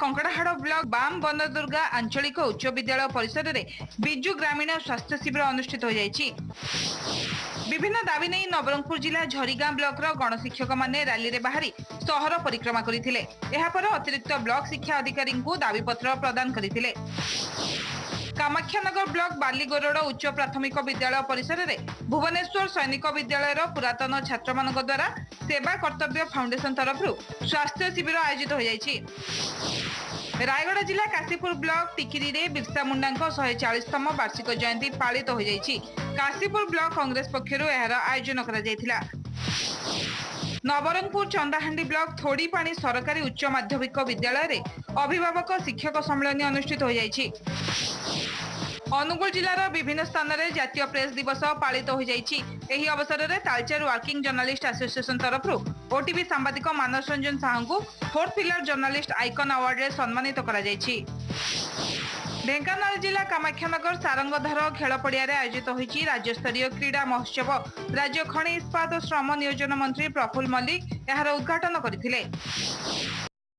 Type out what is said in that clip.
Kankadahad block balm बनदुर्गा आंचलिक उच्च विद्यालय परिसर में बिजु ग्रामीण स्वास्थ्य शिविर अनुष्ठित हो जायछि। विभिन्न दाबी नहीं नवरंगपुर जिला झरीगां ब्लॉक गणशिक्षक माने रैली रे बाहरी सहर परिक्रमा करथिले। एहा पर अतिरिक्त ब्लॉक शिक्षा अधिकारी को दाबीपत्र प्रदान करथिले। कामाख्यानगर ब्लॉक बालीगोरड़ उच्च प्राथमिक विद्यालय परिसर में भुवनेश्वर सैनिक विद्यालय पुरातन छात्र मान द्वारा सेवा कर्तव्य फाउंडेशन तरफ स्वास्थ्य शिविर आयोजित हो जायछि। रायगढ़ जिला काशीपुर ब्लॉक टिकिरी रे बिरसा मुंडा 140तम वार्षिक जयंती पालित हो जायछि। काशीपुर ब्लॉक कांग्रेस पक्षरु एहार आयोजन करा जायथिला। नवरंगपुर चंदाहांडी ब्लॉक थोड़ीपाणी सरकारी उच्च माध्यमिक विद्यालय रे अभिभावक शिक्षक सम्मेलन अनुष्ठित हो जायछि। अनुगुल जिलार विभिन्न स्थान में जातीय प्रेस दिवस पालित हो जायछि। एही अवसर में तालचेर वर्किंग जर्नलिस्ट एसोसिएशन तरफ ओटीवी सांबादिक मानस रंजन साहू को fourth pillar journalist icon award रे सम्मानित करा जायछि। ढेंकानाल जिला कामाख्यानगर सारंगधर खेल पड़िया आयोजित होईछि राज्य स्तरीय क्रीड़ा महोत्सव। राज्य खनि इस्पात श्रम नियोजन मंत्री प्रफुल्ल मल्लिक एहार उद्घाटन करथिले।